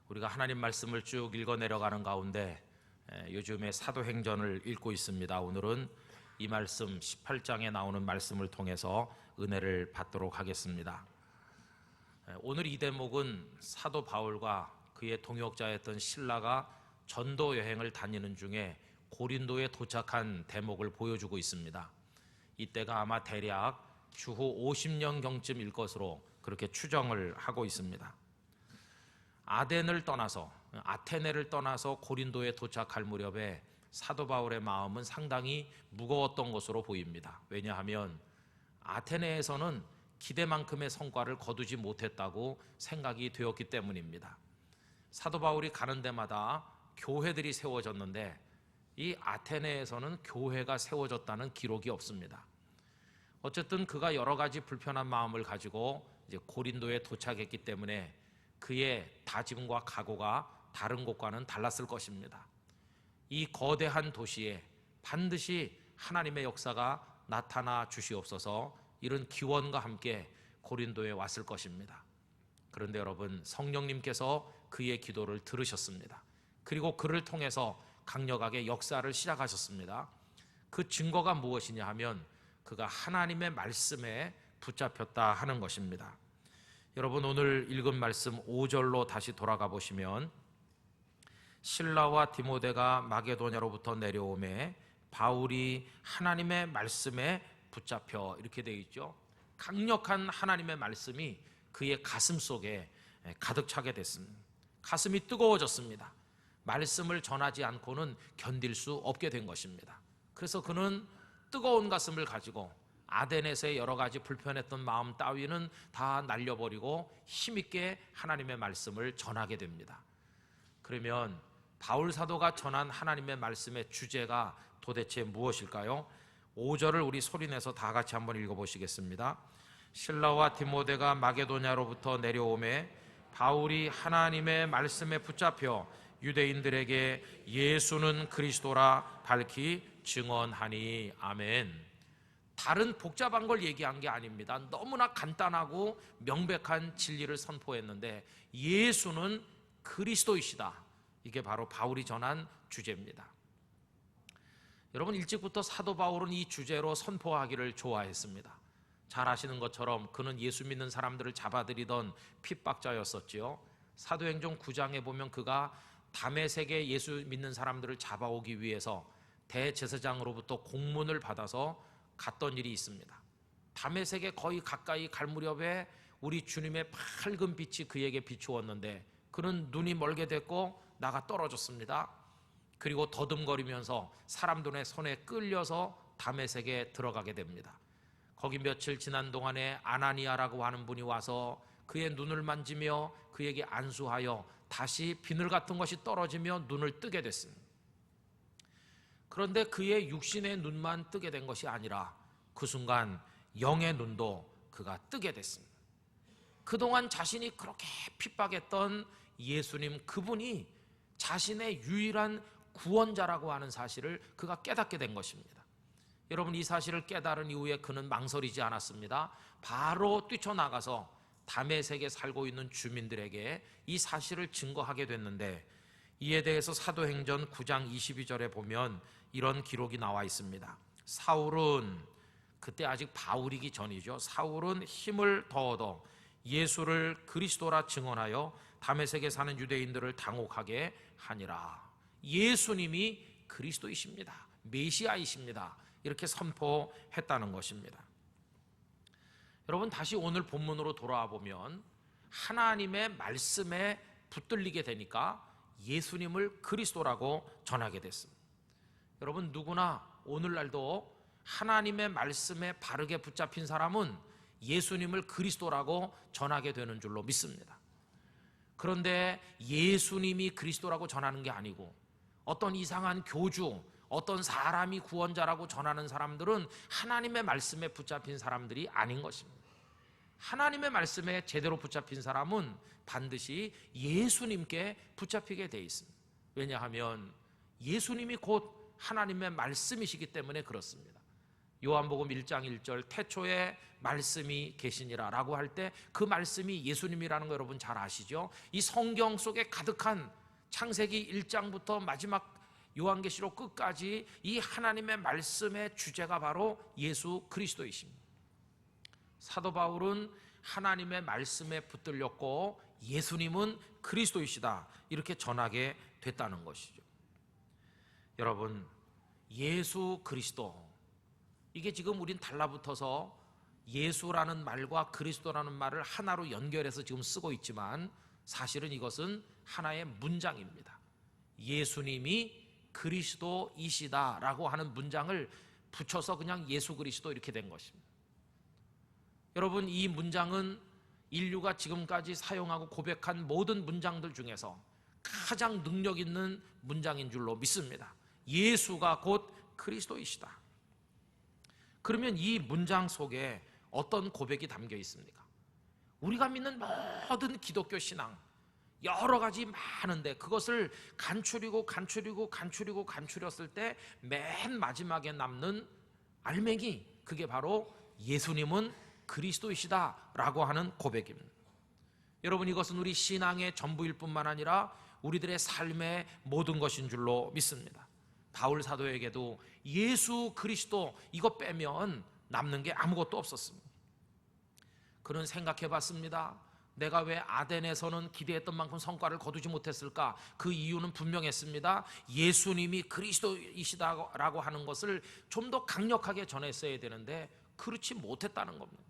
우리가 하나님 말씀을 쭉 읽어 내려가는 가운데 요즘에 사도행전을 읽고 있습니다. 오늘은 이 말씀 18장에 나오는 말씀을 통해서 은혜를 받도록 하겠습니다. 오늘 이 대목은 사도 바울과 그의 동역자였던 실라가 전도 여행을 다니는 중에 고린도에 도착한 대목을 보여주고 있습니다. 이때가 아마 대략 주후 50년경쯤일 것으로 그렇게 추정을 하고 있습니다. 아테네를 떠나서 고린도에 도착할 무렵에 사도 바울의 마음은 상당히 무거웠던 것으로 보입니다. 왜냐하면 아테네에서는 기대만큼의 성과를 거두지 못했다고 생각이 되었기 때문입니다. 사도 바울이 가는 데마다 교회들이 세워졌는데 이 아테네에서는 교회가 세워졌다는 기록이 없습니다. 어쨌든 그가 여러 가지 불편한 마음을 가지고 이제 고린도에 도착했기 때문에 그의 다짐과 각오가 다른 곳과는 달랐을 것입니다. 이 거대한 도시에 반드시 하나님의 역사가 나타나 주시옵소서, 이런 기원과 함께 고린도에 왔을 것입니다. 그런데 여러분, 성령님께서 그의 기도를 들으셨습니다. 그리고 그를 통해서 강력하게 역사를 시작하셨습니다. 그 증거가 무엇이냐 하면 그가 하나님의 말씀에 붙잡혔다 하는 것입니다. 여러분, 오늘 읽은 말씀 5절로 다시 돌아가 보시면 실라와 디모데가 마게도냐로부터 내려오매 바울이 하나님의 말씀에 붙잡혀, 이렇게 되어 있죠. 강력한 하나님의 말씀이 그의 가슴 속에 가득 차게 됐습니다. 가슴이 뜨거워졌습니다. 말씀을 전하지 않고는 견딜 수 없게 된 것입니다. 그래서 그는 뜨거운 가슴을 가지고 아덴에서의 여러 가지 불편했던 마음 따위는 다 날려버리고 힘있게 하나님의 말씀을 전하게 됩니다. 그러면 바울 사도가 전한 하나님의 말씀의 주제가 도대체 무엇일까요? 5절을 우리 소리내서 다 같이 한번 읽어보시겠습니다. 실라와 디모데가 마게도냐로부터 내려오매 바울이 하나님의 말씀에 붙잡혀 유대인들에게 예수는 그리스도라 밝히 증언하니. 아멘. 다른 복잡한 걸 얘기한 게 아닙니다. 너무나 간단하고 명백한 진리를 선포했는데 예수는 그리스도이시다. 이게 바로 바울이 전한 주제입니다. 여러분, 일찍부터 사도 바울은 이 주제로 선포하기를 좋아했습니다. 잘 아시는 것처럼 그는 예수 믿는 사람들을 잡아들이던 핍박자였었지요. 사도행전 9장에 보면 그가 다메섹에 예수 믿는 사람들을 잡아오기 위해서 대제사장으로부터 공문을 받아서 갔던 일이 있습니다. 다메섹에 거의 가까이 갈 무렵에 우리 주님의 밝은 빛이 그에게 비추었는데 그는 눈이 멀게 됐고 나가 떨어졌습니다. 그리고 더듬거리면서 사람들의 손에 끌려서 다메섹에 들어가게 됩니다. 거기 며칠 지난 동안에 아나니아라고 하는 분이 와서 그의 눈을 만지며 그에게 안수하여 다시 비늘 같은 것이 떨어지며 눈을 뜨게 됐습니다. 그런데 그의 육신의 눈만 뜨게 된 것이 아니라 그 순간 영의 눈도 그가 뜨게 됐습니다. 그동안 자신이 그렇게 핍박했던 예수님, 그분이 자신의 유일한 구원자라고 하는 사실을 그가 깨닫게 된 것입니다. 여러분, 이 사실을 깨달은 이후에 그는 망설이지 않았습니다. 바로 뛰쳐나가서 다메섹에 살고 있는 주민들에게 이 사실을 증거하게 됐는데, 이에 대해서 사도행전 9장 22절에 보면 이런 기록이 나와 있습니다. 사울은, 그때 아직 바울이기 전이죠. 사울은 힘을 더 얻어 예수를 그리스도라 증언하여 다메섹에 사는 유대인들을 당혹하게 하니라. 예수님이 그리스도이십니다. 메시아이십니다. 이렇게 선포했다는 것입니다. 여러분, 다시 오늘 본문으로 돌아와 보면 하나님의 말씀에 붙들리게 되니까 예수님을 그리스도라고 전하게 됐습니다. 여러분, 누구나 오늘날도 하나님의 말씀에 바르게 붙잡힌 사람은 예수님을 그리스도라고 전하게 되는 줄로 믿습니다. 그런데 예수님이 그리스도라고 전하는 게 아니고 어떤 이상한 교주, 어떤 사람이 구원자라고 전하는 사람들은 하나님의 말씀에 붙잡힌 사람들이 아닌 것입니다. 하나님의 말씀에 제대로 붙잡힌 사람은 반드시 예수님께 붙잡히게 돼 있습니다. 왜냐하면 예수님이 곧 하나님의 말씀이시기 때문에 그렇습니다. 요한복음 1장 1절 태초에 말씀이 계시니라 라고 할 때 그 말씀이 예수님이라는 거 여러분 잘 아시죠? 이 성경 속에 가득한 창세기 1장부터 마지막 요한계시록 끝까지 이 하나님의 말씀의 주제가 바로 예수 그리스도이십니다. 사도 바울은 하나님의 말씀에 붙들렸고 예수님은 그리스도이시다 이렇게 전하게 됐다는 것이죠. 여러분, 예수 그리스도, 이게 지금 우린 달라붙어서 예수라는 말과 그리스도라는 말을 하나로 연결해서 지금 쓰고 있지만 사실은 이것은 하나의 문장입니다. 예수님이 그리스도이시다라고 하는 문장을 붙여서 그냥 예수 그리스도 이렇게 된 것입니다. 여러분, 이 문장은 인류가 지금까지 사용하고 고백한 모든 문장들 중에서 가장 능력 있는 문장인 줄로 믿습니다. 예수가 곧 그리스도이시다. 그러면 이 문장 속에 어떤 고백이 담겨 있습니까? 우리가 믿는 모든 기독교 신앙 여러 가지 많은데 그것을 간추렸을 때 맨 마지막에 남는 알맹이, 그게 바로 예수님은 그리스도이시다라고 하는 고백입니다. 여러분, 이것은 우리 신앙의 전부일 뿐만 아니라 우리들의 삶의 모든 것인 줄로 믿습니다. 바울 사도에게도 예수 그리스도 이거 빼면 남는 게 아무것도 없었습니다. 그는 생각해 봤습니다. 내가 왜 아덴에서는 기대했던 만큼 성과를 거두지 못했을까? 그 이유는 분명했습니다. 예수님이 그리스도이시다라고 하는 것을 좀 더 강력하게 전했어야 되는데 그렇지 못했다는 겁니다.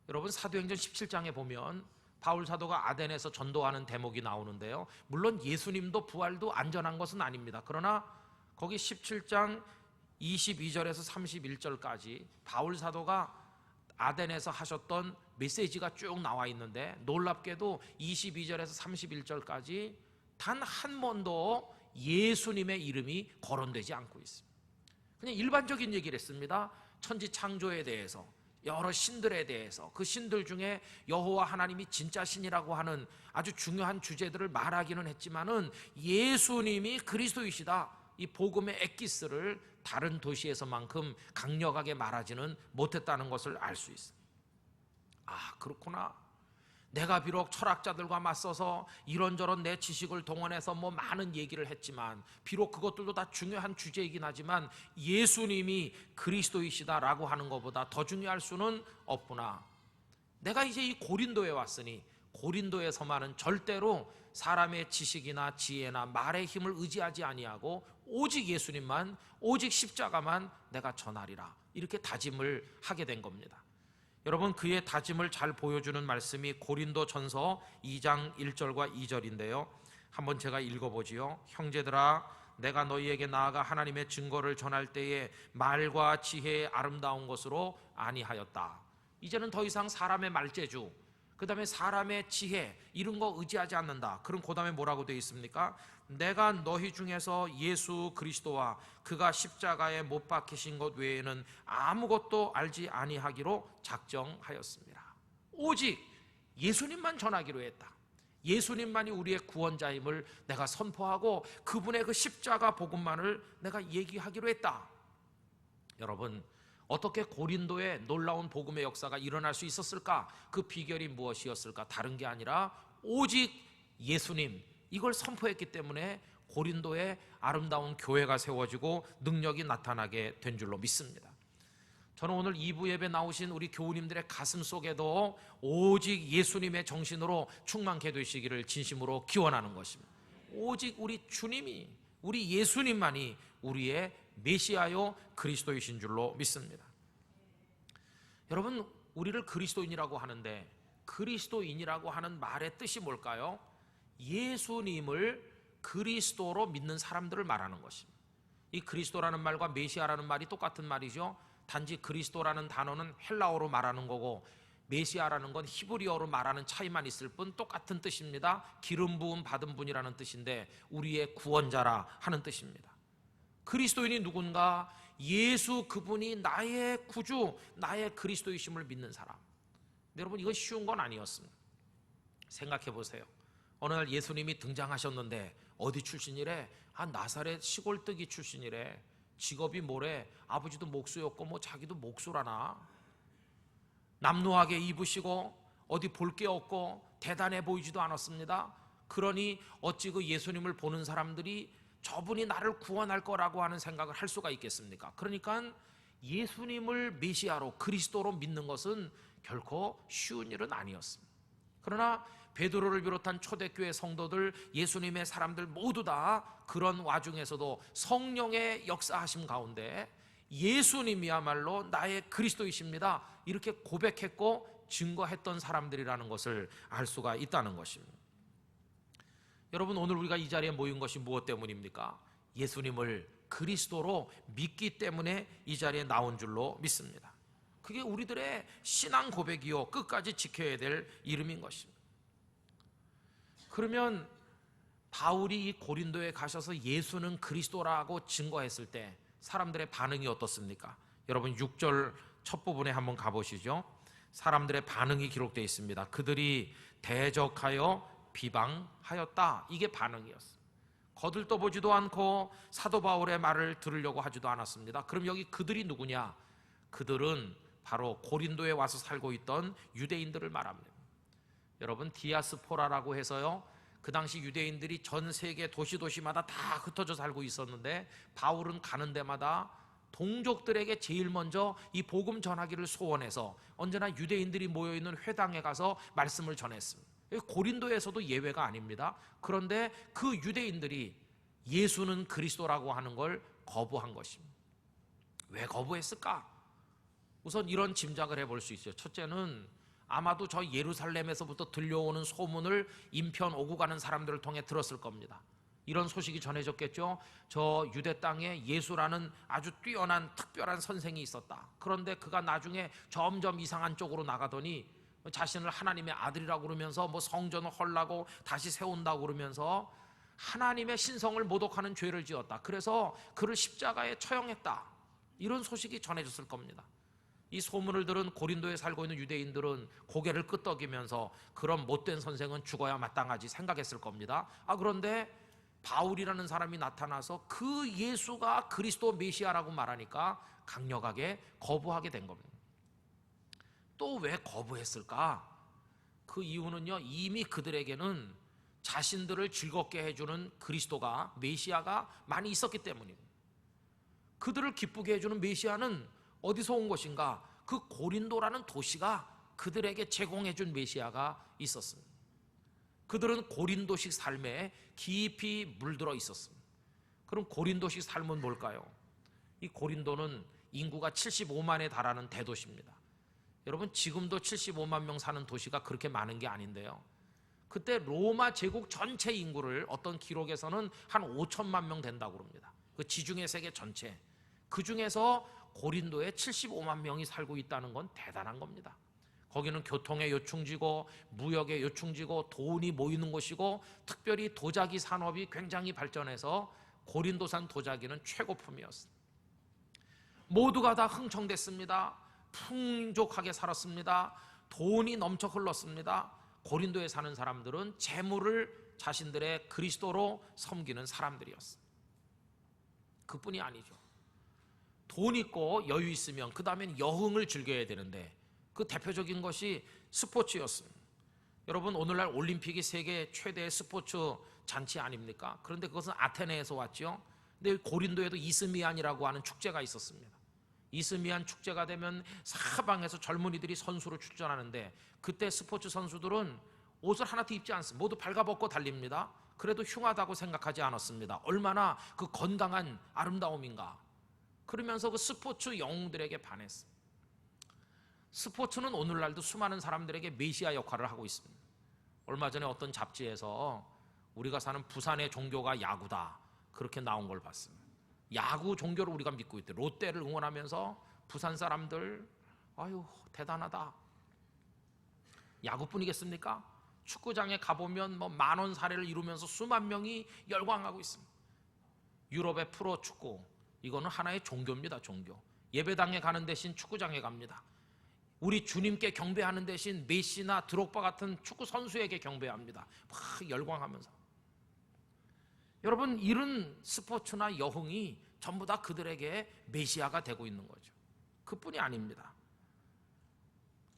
여러분, 사도행전 17장에 보면 바울 사도가 아덴에서 전도하는 대목이 나오는데요, 물론 예수님도 부활도 안전한 것은 아닙니다. 그러나 거기 17장 22절에서 31절까지 바울 사도가 아덴에서 하셨던 메시지가 쭉 나와 있는데 놀랍게도 22절에서 31절까지 단 한 번도 예수님의 이름이 거론되지 않고 있습니다. 그냥 일반적인 얘기를 했습니다. 천지 창조에 대해서, 여러 신들에 대해서, 그 신들 중에 여호와 하나님이 진짜 신이라고 하는 아주 중요한 주제들을 말하기는 했지만은 예수님이 그리스도이시다, 이 복음의 엑기스를 다른 도시에서만큼 강력하게 말하지는 못했다는 것을 알 수 있습니다. 아, 그렇구나. 내가 비록 철학자들과 맞서서 이런저런 내 지식을 동원해서 많은 얘기를 했지만, 비록 그것들도 다 중요한 주제이긴 하지만 예수님이 그리스도이시다라고 하는 것보다 더 중요할 수는 없구나. 내가 이제 이 고린도에 왔으니 고린도에서만은 절대로 사람의 지식이나 지혜나 말의 힘을 의지하지 아니하고 오직 예수님만, 오직 십자가만 내가 전하리라, 이렇게 다짐을 하게 된 겁니다. 여러분, 그의 다짐을 잘 보여주는 말씀이 고린도전서 2장 1절과 2절인데요 한번 제가 읽어보지요. 형제들아, 내가 너희에게 나아가 하나님의 증거를 전할 때에 말과 지혜의 아름다운 것으로 아니하였다. 이제는 더 이상 사람의 말재주, 그 다음에 사람의 지혜 이런 거 의지하지 않는다. 그럼 그 다음에 뭐라고 되어 있습니까? 내가 너희 중에서 예수 그리스도와 그가 십자가에 못 박히신 것 외에는 아무것도 알지 아니하기로 작정하였습니다. 오직 예수님만 전하기로 했다. 예수님만이 우리의 구원자임을 내가 선포하고 그분의 그 십자가 복음만을 내가 얘기하기로 했다. 여러분, 어떻게 고린도에 놀라운 복음의 역사가 일어날 수 있었을까? 그 비결이 무엇이었을까? 다른 게 아니라 오직 예수님, 이걸 선포했기 때문에 고린도에 아름다운 교회가 세워지고 능력이 나타나게 된 줄로 믿습니다. 저는 오늘 2부 예배 나오신 우리 교우님들의 가슴 속에도 오직 예수님의 정신으로 충만케 되시기를 진심으로 기원하는 것입니다. 오직 우리 주님이, 우리 예수님만이 우리의 메시아요 그리스도이신 줄로 믿습니다. 여러분, 우리를 그리스도인이라고 하는데 그리스도인이라고 하는 말의 뜻이 뭘까요? 예수님을 그리스도로 믿는 사람들을 말하는 것입니다. 이 그리스도라는 말과 메시아라는 말이 똑같은 말이죠. 단지 그리스도라는 단어는 헬라어로 말하는 거고 메시아라는 건 히브리어로 말하는 차이만 있을 뿐 똑같은 뜻입니다. 기름 부음 받은 분이라는 뜻인데 우리의 구원자라 하는 뜻입니다. 그리스도인이 누군가? 예수 그분이 나의 구주, 나의 그리스도이심을 믿는 사람. 여러분, 이건 쉬운 건 아니었습니다. 생각해 보세요. 어느 날 예수님이 등장하셨는데 어디 출신이래? 나사렛 시골뜨기 출신이래. 직업이 뭐래? 아버지도 목수였고 뭐 자기도 목수라나. 남루하게 입으시고 어디 볼 게 없고 대단해 보이지도 않았습니다. 그러니 어찌 그 예수님을 보는 사람들이 저분이 나를 구원할 거라고 하는 생각을 할 수가 있겠습니까? 그러니까 예수님을 메시아로 그리스도로 믿는 것은 결코 쉬운 일은 아니었습니다. 그러나 베드로를 비롯한 초대교회 성도들, 예수님의 사람들 모두 다 그런 와중에서도 성령의 역사하심 가운데 예수님이야말로 나의 그리스도이십니다, 이렇게 고백했고 증거했던 사람들이라는 것을 알 수가 있다는 것입니다. 여러분, 오늘 우리가 이 자리에 모인 것이 무엇 때문입니까? 예수님을 그리스도로 믿기 때문에 이 자리에 나온 줄로 믿습니다. 그게 우리들의 신앙 고백이요, 끝까지 지켜야 될 이름인 것입니다. 그러면 바울이 이 고린도에 가셔서 예수는 그리스도라고 증거했을 때 사람들의 반응이 어떻습니까? 여러분 6절 첫 부분에 한번 가보시죠. 사람들의 반응이 기록되어 있습니다. 그들이 대적하여 비방하였다, 이게 반응이었어요. 거들떠보지도 않고 사도 바울의 말을 들으려고 하지도 않았습니다. 그럼 여기 그들이 누구냐? 그들은 바로 고린도에 와서 살고 있던 유대인들을 말합니다. 여러분, 디아스포라라고 해서요, 그 당시 유대인들이 전 세계 도시마다 다 흩어져 살고 있었는데 바울은 가는 데마다 동족들에게 제일 먼저 이 복음 전하기를 소원해서 언제나 유대인들이 모여있는 회당에 가서 말씀을 전했습니다. 고린도에서도 예외가 아닙니다. 그런데 그 유대인들이 예수는 그리스도라고 하는 걸 거부한 것입니다. 왜 거부했을까? 우선 이런 짐작을 해볼 수 있어요. 첫째는 아마도 저 예루살렘에서부터 들려오는 소문을 인편 오고 가는 사람들을 통해 들었을 겁니다. 이런 소식이 전해졌겠죠. 저 유대 땅에 예수라는 아주 뛰어난 특별한 선생이 있었다. 그런데 그가 나중에 점점 이상한 쪽으로 나가더니 자신을 하나님의 아들이라고 그러면서 뭐 성전을 헐라고 다시 세운다고 그러면서 하나님의 신성을 모독하는 죄를 지었다. 그래서 그를 십자가에 처형했다. 이런 소식이 전해졌을 겁니다. 이 소문을 들은 고린도에 살고 있는 유대인들은 고개를 끄덕이면서 그런 못된 선생은 죽어야 마땅하지 생각했을 겁니다. 그런데 바울이라는 사람이 나타나서 그 예수가 그리스도 메시아라고 말하니까 강력하게 거부하게 된 겁니다. 또 왜 거부했을까? 그 이유는요, 이미 그들에게는 자신들을 즐겁게 해주는 그리스도가, 메시아가 많이 있었기 때문입니다. 그들을 기쁘게 해주는 메시아는 어디서 온 것인가? 그 고린도라는 도시가 그들에게 제공해준 메시아가 있었습니다. 그들은 고린도식 삶에 깊이 물들어 있었습니다. 그럼 고린도식 삶은 뭘까요? 이 고린도는 인구가 75만에 달하는 대도시입니다. 여러분, 지금도 75만 명 사는 도시가 그렇게 많은 게 아닌데요, 그때 로마 제국 전체 인구를 어떤 기록에서는 한 5천만 명 된다고 합니다. 그 지중해 세계 전체, 그 중에서 고린도에 75만 명이 살고 있다는 건 대단한 겁니다. 거기는 교통의 요충지고 무역의 요충지고 돈이 모이는 곳이고 특별히 도자기 산업이 굉장히 발전해서 고린도산 도자기는 최고품이었습니다. 모두가 다 흥청됐습니다. 풍족하게 살았습니다. 돈이 넘쳐 흘렀습니다. 고린도에 사는 사람들은 재물을 자신들의 그리스도로 섬기는 사람들이었습니다. 그뿐이 아니죠. 돈 있고 여유 있으면 그 다음엔 여흥을 즐겨야 되는데 그 대표적인 것이 스포츠였습니다. 여러분, 오늘날 올림픽이 세계 최대의 스포츠 잔치 아닙니까? 그런데 그것은 아테네에서 왔죠. 근데 고린도에도 이스미안이라고 하는 축제가 있었습니다. 이스미안 축제가 되면 사방에서 젊은이들이 선수로 출전하는데 그때 스포츠 선수들은 옷을 하나도 입지 않습니다. 모두 발가벗고 달립니다. 그래도 흉하다고 생각하지 않았습니다. 얼마나 그 건강한 아름다움인가. 그러면서 그 스포츠 영웅들에게 반했습니다. 스포츠는 오늘날도 수많은 사람들에게 메시아 역할을 하고 있습니다. 얼마 전에 어떤 잡지에서 우리가 사는 부산의 종교가 야구다, 그렇게 나온 걸 봤습니다. 야구 종교를 우리가 믿고 있대. 롯데를 응원하면서 부산 사람들, 아유 대단하다. 야구뿐이겠습니까? 축구장에 가보면 뭐 만원 사례를 이루면서 수만 명이 열광하고 있습니다. 유럽의 프로 축구, 이거는 하나의 종교입니다. 종교. 예배당에 가는 대신 축구장에 갑니다. 우리 주님께 경배하는 대신 메시나 드록바 같은 축구 선수에게 경배합니다. 막 열광하면서. 여러분, 이런 스포츠나 여흥이 전부 다 그들에게 메시아가 되고 있는 거죠. 그뿐이 아닙니다.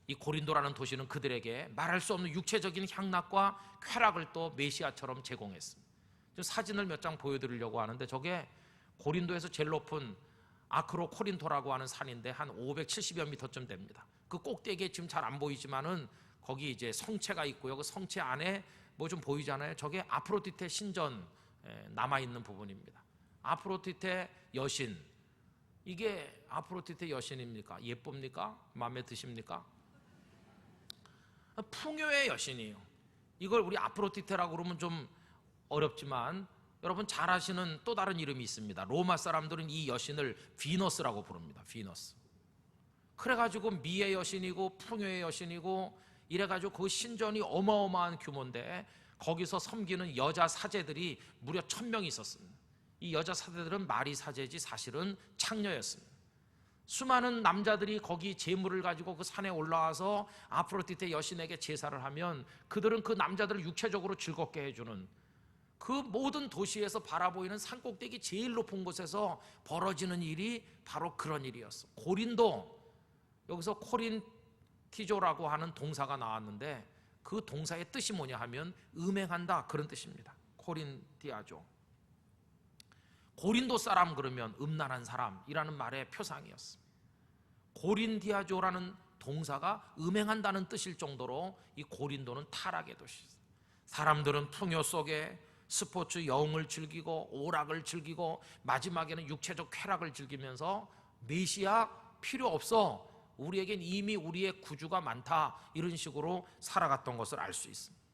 이 고린도라는 도시는 그들에게 말할 수 없는 육체적인 향락과 쾌락을 또 메시아처럼 제공했습니다. 사진을 몇 장 보여드리려고 하는데, 저게 고린도에서 제일 높은 아크로 코린토라고 하는 산인데 한 570여 미터쯤 됩니다. 그 꼭대기에 지금 잘 안 보이지만은 거기 이제 성체가 있고요. 그 성체 안에 뭐 좀 보이잖아요. 저게 아프로디테 신전 남아 있는 부분입니다. 아프로디테 여신, 이게 아프로디테 여신입니까? 예쁩니까? 마음에 드십니까? 풍요의 여신이에요. 이걸 우리 아프로디테라고 그러면 좀 어렵지만 여러분 잘 아시는 또 다른 이름이 있습니다. 로마 사람들은 이 여신을 비너스라고 부릅니다. 비너스. 그래가지고 미의 여신이고 풍요의 여신이고 이래가지고 그 신전이 어마어마한 규모인데, 거기서 섬기는 여자 사제들이 무려 1000명이 있었습니다. 이 여자 사제들은 말이 사제지 사실은 창녀였습니다. 수많은 남자들이 거기 제물을 가지고 그 산에 올라와서 아프로디테 여신에게 제사를 하면 그들은 그 남자들을 육체적으로 즐겁게 해주는, 그 모든 도시에서 바라보이는 산꼭대기 제일 높은 곳에서 벌어지는 일이 바로 그런 일이었어. 고린도, 여기서 코린티조라고 하는 동사가 나왔는데 그 동사의 뜻이 뭐냐 하면 음행한다, 그런 뜻입니다. 코린티아조. 고린도 사람 그러면 음란한 사람이라는 말의 표상이었습니다. 고린디아조라는 동사가 음행한다는 뜻일 정도로 이 고린도는 타락의 도시였어요. 사람들은 풍요 속에 스포츠 영을 즐기고 오락을 즐기고 마지막에는 육체적 쾌락을 즐기면서 메시아 필요 없어, 우리에겐 이미 우리의 구주가 많다, 이런 식으로 살아갔던 것을 알 수 있습니다.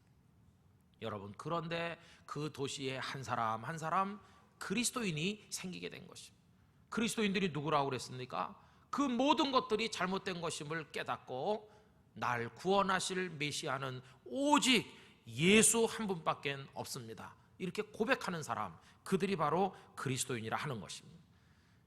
여러분, 그런데 그 도시에 한 사람 한 사람 그리스도인이 생기게 된 것입니다. 그리스도인들이 누구라고 그랬습니까? 그 모든 것들이 잘못된 것임을 깨닫고 날 구원하실 메시아는 오직 예수 한 분밖에 없습니다, 이렇게 고백하는 사람, 그들이 바로 그리스도인이라 하는 것입니다.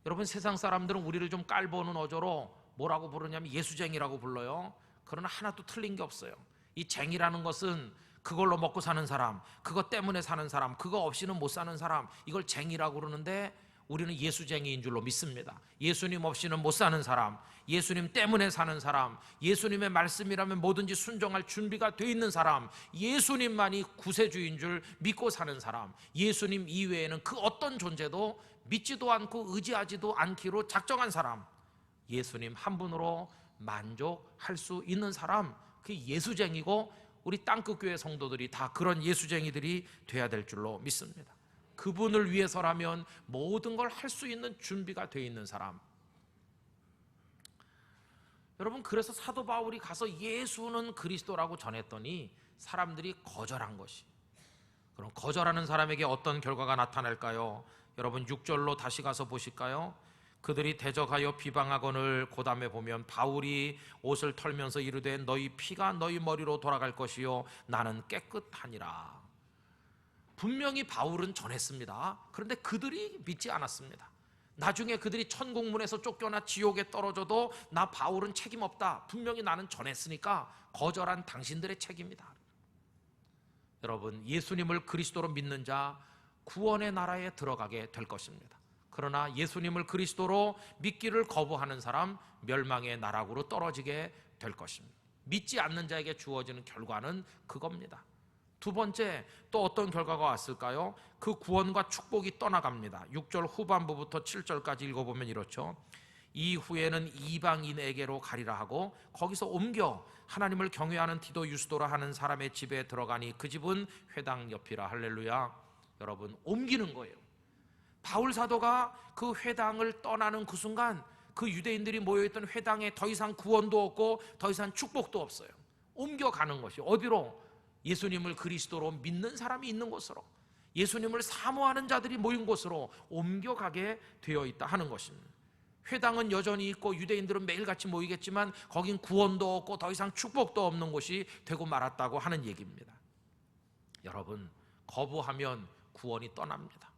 여러분, 세상 사람들은 우리를 좀 깔보는 어조로 뭐라고 부르냐면 예수쟁이라고 불러요. 그러나 하나도 틀린 게 없어요. 이 쟁이라는 것은 그걸로 먹고 사는 사람, 그것 때문에 사는 사람, 그거 없이는 못 사는 사람, 이걸 쟁이라고 그러는데 우리는 예수쟁이인 줄로 믿습니다. 예수님 없이는 못 사는 사람, 예수님 때문에 사는 사람, 예수님의 말씀이라면 뭐든지 순종할 준비가 돼 있는 사람, 예수님만이 구세주인 줄 믿고 사는 사람, 예수님 이외에는 그 어떤 존재도 믿지도 않고 의지하지도 않기로 작정한 사람, 예수님 한 분으로 만족할 수 있는 사람, 그게 예수쟁이고 우리 땅끝교회 성도들이 다 그런 예수쟁이들이 돼야 될 줄로 믿습니다. 그분을 위해서라면 모든 걸 할 수 있는 준비가 되어 있는 사람. 여러분, 그래서 사도 바울이 가서 예수는 그리스도라고 전했더니 사람들이 거절한 것이, 그럼 거절하는 사람에게 어떤 결과가 나타날까요? 여러분 6절로 다시 가서 보실까요? 그들이 대적하여 비방하거늘 고담에 보면 바울이 옷을 털면서 이르되 너희 피가 너희 머리로 돌아갈 것이요 나는 깨끗하니라. 분명히 바울은 전했습니다. 그런데 그들이 믿지 않았습니다. 나중에 그들이 천국문에서 쫓겨나 지옥에 떨어져도 나 바울은 책임 없다, 분명히 나는 전했으니까 거절한 당신들의 책임이다. 여러분, 예수님을 그리스도로 믿는 자 구원의 나라에 들어가게 될 것입니다. 그러나 예수님을 그리스도로 믿기를 거부하는 사람 멸망의 나락으로 떨어지게 될 것입니다. 믿지 않는 자에게 주어지는 결과는 그겁니다. 두 번째, 또 어떤 결과가 왔을까요? 그 구원과 축복이 떠나갑니다. 6절 후반부부터 7절까지 읽어보면 이렇죠. 이후에는 이방인에게로 가리라 하고 거기서 옮겨 하나님을 경외하는 디도 유스도라 하는 사람의 집에 들어가니 그 집은 회당 옆이라. 할렐루야. 여러분, 옮기는 거예요. 바울 사도가 그 회당을 떠나는 그 순간 그 유대인들이 모여있던 회당에 더 이상 구원도 없고 더 이상 축복도 없어요. 옮겨가는 것이 어디로? 예수님을 그리스도로 믿는 사람이 있는 곳으로, 예수님을 사모하는 자들이 모인 곳으로 옮겨가게 되어 있다 하는 것입니다. 회당은 여전히 있고 유대인들은 매일같이 모이겠지만 거긴 구원도 없고 더 이상 축복도 없는 곳이 되고 말았다고 하는 얘기입니다. 여러분, 거부하면 구원이 떠납니다.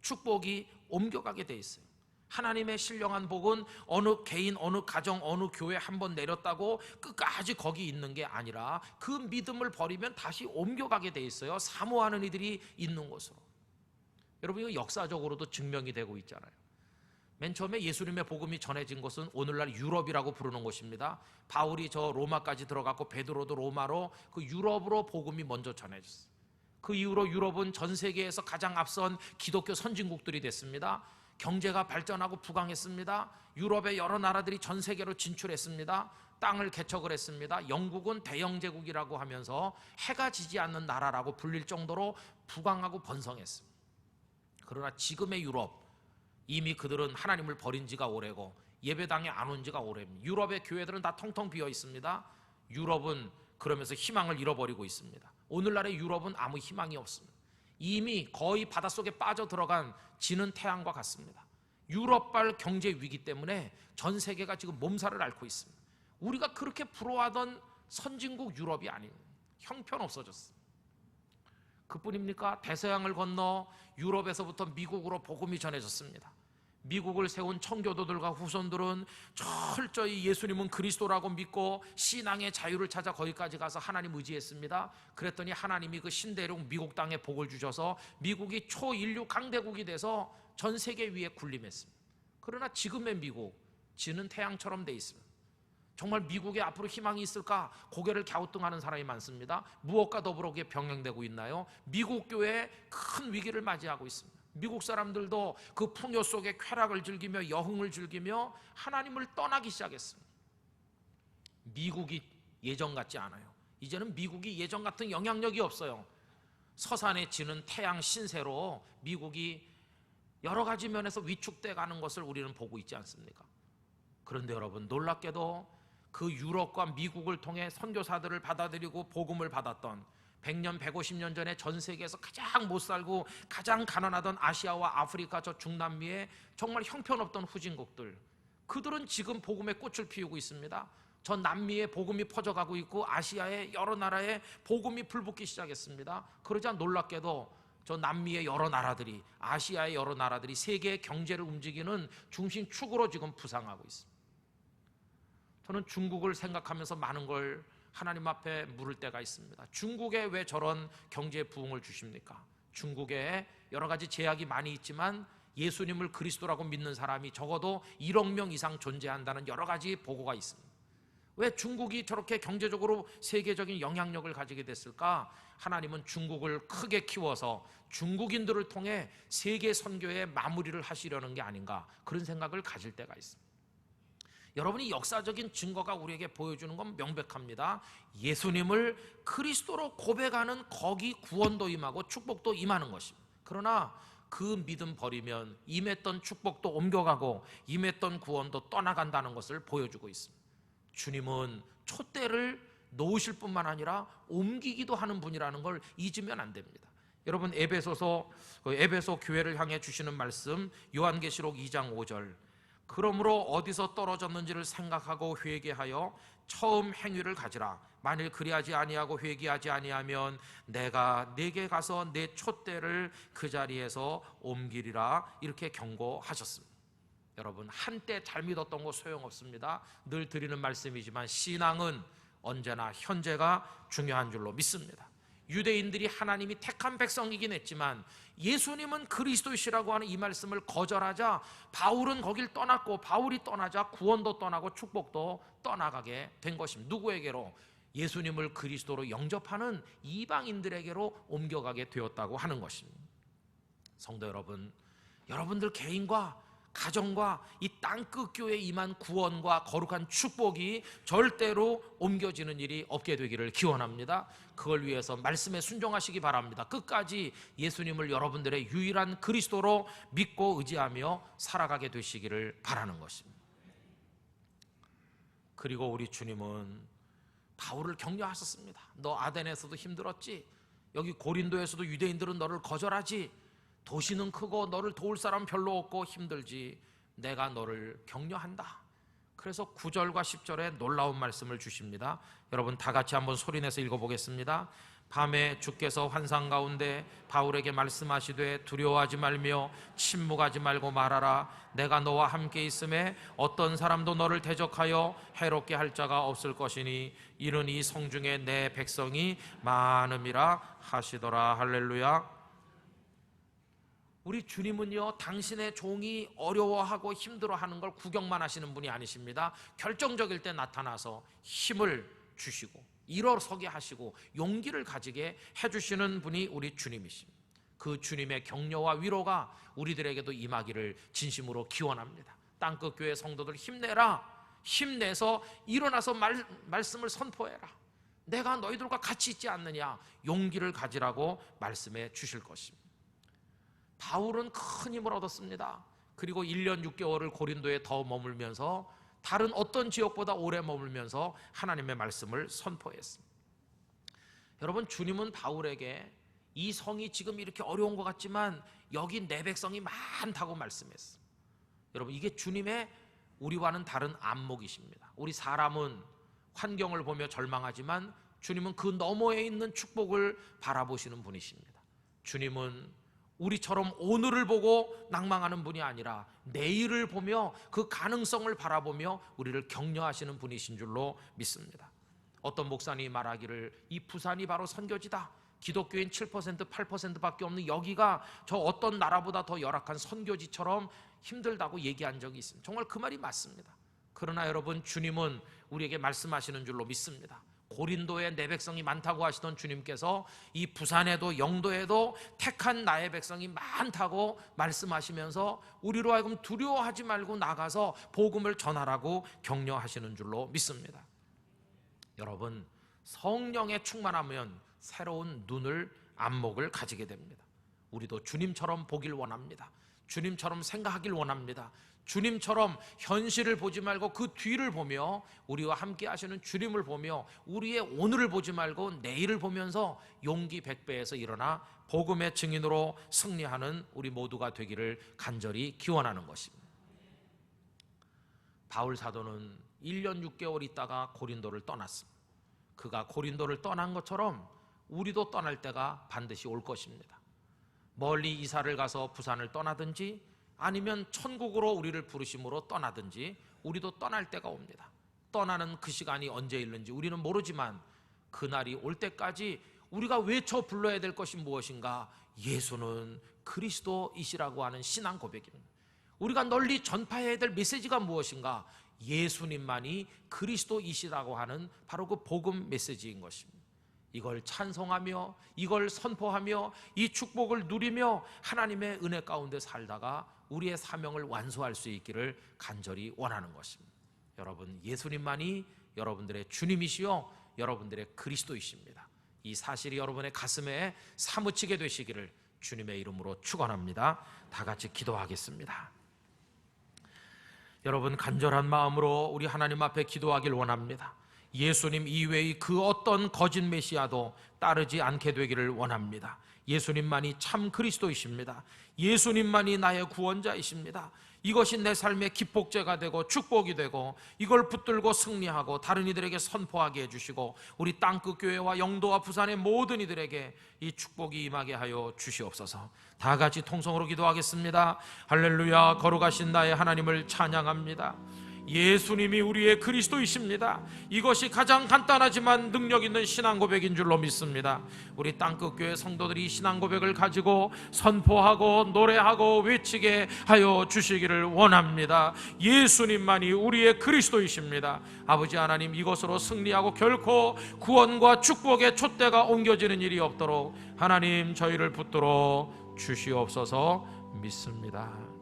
축복이 옮겨가게 돼 있어요. 하나님의 신령한 복은 어느 개인, 어느 가정, 어느 교회 한번 내렸다고 끝까지 거기 있는 게 아니라 그 믿음을 버리면 다시 옮겨가게 돼 있어요. 사모하는 이들이 있는 곳으로. 여러분, 이거 역사적으로도 증명이 되고 있잖아요. 맨 처음에 예수님의 복음이 전해진 곳은 오늘날 유럽이라고 부르는 곳입니다. 바울이 저 로마까지 들어갔고 베드로도 로마로 그 유럽으로 복음이 먼저 전해졌어요. 그 이후로 유럽은 전 세계에서 가장 앞선 기독교 선진국들이 됐습니다. 경제가 발전하고 부강했습니다. 유럽의 여러 나라들이 전 세계로 진출했습니다. 땅을 개척을 했습니다. 영국은 대영제국이라고 하면서 해가 지지 않는 나라라고 불릴 정도로 부강하고 번성했습니다. 그러나 지금의 유럽, 이미 그들은 하나님을 버린 지가 오래고 예배당에 안 온 지가 오래입니다. 유럽의 교회들은 다 텅텅 비어 있습니다. 유럽은 그러면서 희망을 잃어버리고 있습니다. 오늘날의 유럽은 아무 희망이 없습니다. 이미 거의 바닷속에 빠져 들어간 지는 태양과 같습니다. 유럽발 경제 위기 때문에 전 세계가 지금 몸살을 앓고 있습니다. 우리가 그렇게 부러워하던 선진국 유럽이 아닙니다. 형편없어졌습니다. 그뿐입니까? 대서양을 건너 유럽에서부터 미국으로 복음이 전해졌습니다. 미국을 세운 청교도들과 후손들은 철저히 예수님은 그리스도라고 믿고 신앙의 자유를 찾아 거기까지 가서 하나님 의지했습니다. 그랬더니 하나님이 그 신대륙 미국 땅에 복을 주셔서 미국이 초인류 강대국이 돼서 전 세계 위에 군림했습니다. 그러나 지금의 미국, 지는 태양처럼 돼 있습니다. 정말 미국에 앞으로 희망이 있을까 고개를 갸우뚱하는 사람이 많습니다. 무엇과 더불어 그게 병행되고 있나요? 미국 교회에 큰 위기를 맞이하고 있습니다. 미국 사람들도 그 풍요 속에 쾌락을 즐기며 여흥을 즐기며 하나님을 떠나기 시작했습니다. 미국이 예전 같지 않아요. 이제는 미국이 예전 같은 영향력이 없어요. 서산에 지는 태양 신세로 미국이 여러 가지 면에서 위축돼 가는 것을 우리는 보고 있지 않습니까? 그런데 여러분, 놀랍게도 그 유럽과 미국을 통해 선교사들을 받아들이고 복음을 받았던 100년, 150년 전에 전 세계에서 가장 못 살고 가장 가난하던 아시아와 아프리카, 저 중남미의 정말 형편없던 후진국들, 그들은 지금 복음의 꽃을 피우고 있습니다. 저 남미에 복음이 퍼져가고 있고 아시아의 여러 나라에 복음이 불붙기 시작했습니다. 그러자 놀랍게도 저 남미의 여러 나라들이, 아시아의 여러 나라들이 세계의 경제를 움직이는 중심축으로 지금 부상하고 있습니다. 저는 중국을 생각하면서 많은 걸 하나님 앞에 물을 때가 있습니다. 중국에 왜 저런 경제 부흥을 주십니까? 중국에 여러 가지 제약이 많이 있지만 예수님을 그리스도라고 믿는 사람이 적어도 1억 명 이상 존재한다는 여러 가지 보고가 있습니다. 왜 중국이 저렇게 경제적으로 세계적인 영향력을 가지게 됐을까? 하나님은 중국을 크게 키워서 중국인들을 통해 세계 선교의 마무리를 하시려는 게 아닌가, 그런 생각을 가질 때가 있습니다. 여러분이 역사적인 증거가 우리에게 보여주는 건 명백합니다. 예수님을 그리스도로 고백하는 거기 구원도 임하고 축복도 임하는 것입니다. 그러나 그 믿음 버리면 임했던 축복도 옮겨가고 임했던 구원도 떠나간다는 것을 보여주고 있습니다. 주님은 촛대를 놓으실 뿐만 아니라 옮기기도 하는 분이라는 걸 잊으면 안 됩니다. 여러분, 에베소 교회를 향해 주시는 말씀, 요한계시록 2장 5절, 그러므로 어디서 떨어졌는지를 생각하고 회개하여 처음 행위를 가지라. 만일 그리하지 아니하고 회개하지 아니하면 내가 네게 가서 내 촛대를 그 자리에서 옮기리라. 이렇게 경고하셨습니다. 여러분, 한때 잘 믿었던 거 소용없습니다. 늘 드리는 말씀이지만 신앙은 언제나 현재가 중요한 줄로 믿습니다. 유대인들이 하나님이 택한 백성이긴 했지만 예수님은 그리스도시라고 하는 이 말씀을 거절하자 바울은 거길 떠났고, 바울이 떠나자 구원도 떠나고 축복도 떠나가게 된 것입니다. 누구에게로? 예수님을 그리스도로 영접하는 이방인들에게로 옮겨가게 되었다고 하는 것입니다. 성도 여러분, 여러분들 개인과 가정과 이 땅끝 교회에 임한 구원과 거룩한 축복이 절대로 옮겨지는 일이 없게 되기를 기원합니다. 그걸 위해서 말씀에 순종하시기 바랍니다. 끝까지 예수님을 여러분들의 유일한 그리스도로 믿고 의지하며 살아가게 되시기를 바라는 것입니다. 그리고 우리 주님은 바울을 격려하셨습니다. 너 아덴에서도 힘들었지? 여기 고린도에서도 유대인들은 너를 거절하지? 도시는 크고 너를 도울 사람 별로 없고 힘들지. 내가 너를 격려한다. 그래서 9절과 10절에 놀라운 말씀을 주십니다. 여러분, 다 같이 한번 소리내서 읽어보겠습니다. 밤에 주께서 환상 가운데 바울에게 말씀하시되 두려워하지 말며 침묵하지 말고 말하라. 내가 너와 함께 있음에 어떤 사람도 너를 대적하여 해롭게 할 자가 없을 것이니 이는 이 성중에 내 백성이 많음이라 하시더라. 할렐루야. 우리 주님은요, 당신의 종이 어려워하고 힘들어하는 걸 구경만 하시는 분이 아니십니다. 결정적일 때 나타나서 힘을 주시고 일어서게 하시고 용기를 가지게 해주시는 분이 우리 주님이십니다. 그 주님의 격려와 위로가 우리들에게도 임하기를 진심으로 기원합니다. 땅끝 교회 성도들 힘내라. 힘내서 일어나서 말씀을 선포해라. 내가 너희들과 같이 있지 않느냐. 용기를 가지라고 말씀해 주실 것입니다. 바울은 큰 힘을 얻었습니다. 그리고 1년 6개월을 고린도에 더 머물면서 다른 어떤 지역보다 오래 머물면서 하나님의 말씀을 선포했습니다. 여러분, 주님은 바울에게 이 성이 지금 이렇게 어려운 것 같지만 여기 내 백성이 많다고 말씀했어요. 여러분, 이게 주님의 우리와는 다른 안목이십니다. 우리 사람은 환경을 보며 절망하지만 주님은 그 너머에 있는 축복을 바라보시는 분이십니다. 주님은 우리처럼 오늘을 보고 낭망하는 분이 아니라 내일을 보며 그 가능성을 바라보며 우리를 격려하시는 분이신 줄로 믿습니다. 어떤 목사님이 말하기를 이 부산이 바로 선교지다. 기독교인 7%, 8%밖에 없는 여기가 저 어떤 나라보다 더 열악한 선교지처럼 힘들다고 얘기한 적이 있습니다. 정말 그 말이 맞습니다. 그러나 여러분, 주님은 우리에게 말씀하시는 줄로 믿습니다. 고린도에 내 백성이 많다고 하시던 주님께서 이 부산에도 영도에도 택한 나의 백성이 많다고 말씀하시면서 우리로 하여금 두려워하지 말고 나가서 복음을 전하라고 격려하시는 줄로 믿습니다. 여러분, 성령에 충만하면 새로운 눈을, 안목을 가지게 됩니다. 우리도 주님처럼 보길 원합니다. 주님처럼 생각하길 원합니다. 주님처럼 현실을 보지 말고 그 뒤를 보며 우리와 함께 하시는 주님을 보며 우리의 오늘을 보지 말고 내일을 보면서 용기 100배에서 일어나 복음의 증인으로 승리하는 우리 모두가 되기를 간절히 기원하는 것입니다. 바울 사도는 1년 6개월 있다가 고린도를 떠났습니다. 그가 고린도를 떠난 것처럼 우리도 떠날 때가 반드시 올 것입니다. 멀리 이사를 가서 부산을 떠나든지 아니면 천국으로 우리를 부르심으로 떠나든지 우리도 떠날 때가 옵니다. 떠나는 그 시간이 언제 있는지 우리는 모르지만 그날이 올 때까지 우리가 외쳐 불러야 될 것이 무엇인가? 예수는 그리스도이시라고 하는 신앙 고백입니다. 우리가 널리 전파해야 될 메시지가 무엇인가? 예수님만이 그리스도이시라고 하는 바로 그 복음 메시지인 것입니다. 이걸 찬송하며 이걸 선포하며 이 축복을 누리며 하나님의 은혜 가운데 살다가 우리의 사명을 완수할 수 있기를 간절히 원하는 것입니다. 여러분, 예수님만이 여러분들의 주님이시요 여러분들의 그리스도이십니다. 이 사실이 여러분의 가슴에 사무치게 되시기를 주님의 이름으로 축원합니다. 다 같이 기도하겠습니다. 여러분, 간절한 마음으로 우리 하나님 앞에 기도하길 원합니다. 예수님 이외의 그 어떤 거짓 메시아도 따르지 않게 되기를 원합니다. 예수님만이 참 그리스도이십니다. 예수님만이 나의 구원자이십니다. 이것이 내 삶의 기폭제가 되고 축복이 되고 이걸 붙들고 승리하고 다른 이들에게 선포하게 해주시고 우리 땅끝 교회와 영도와 부산의 모든 이들에게 이 축복이 임하게 하여 주시옵소서. 다 같이 통성으로 기도하겠습니다. 할렐루야. 거룩하신 나의 하나님을 찬양합니다. 예수님이 우리의 그리스도이십니다. 이것이 가장 간단하지만 능력 있는 신앙 고백인 줄로 믿습니다. 우리 땅끝 교회 성도들이 신앙 고백을 가지고 선포하고 노래하고 외치게 하여 주시기를 원합니다. 예수님만이 우리의 그리스도이십니다. 아버지 하나님, 이것으로 승리하고 결코 구원과 축복의 촛대가 옮겨지는 일이 없도록 하나님 저희를 붙들어 주시옵소서. 믿습니다.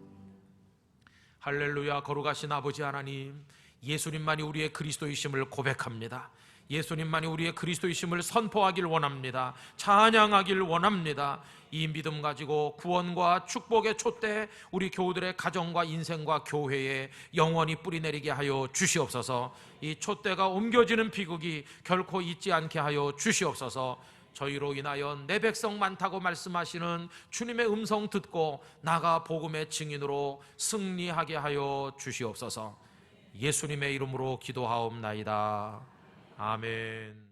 할렐루야. 거룩하신 아버지 하나님, 예수님만이 우리의 그리스도이심을 고백합니다. 예수님만이 우리의 그리스도이심을 선포하길 원합니다. 찬양하길 원합니다. 이 믿음 가지고 구원과 축복의 촛대 우리 교우들의 가정과 인생과 교회에 영원히 뿌리내리게 하여 주시옵소서. 이 촛대가 옮겨지는 비극이 결코 있지 않게 하여 주시옵소서. 저희로 인하여 내 백성 많다고 말씀하시는 주님의 음성 듣고 나가 복음의 증인으로 승리하게 하여 주시옵소서. 예수님의 이름으로 기도하옵나이다. 아멘.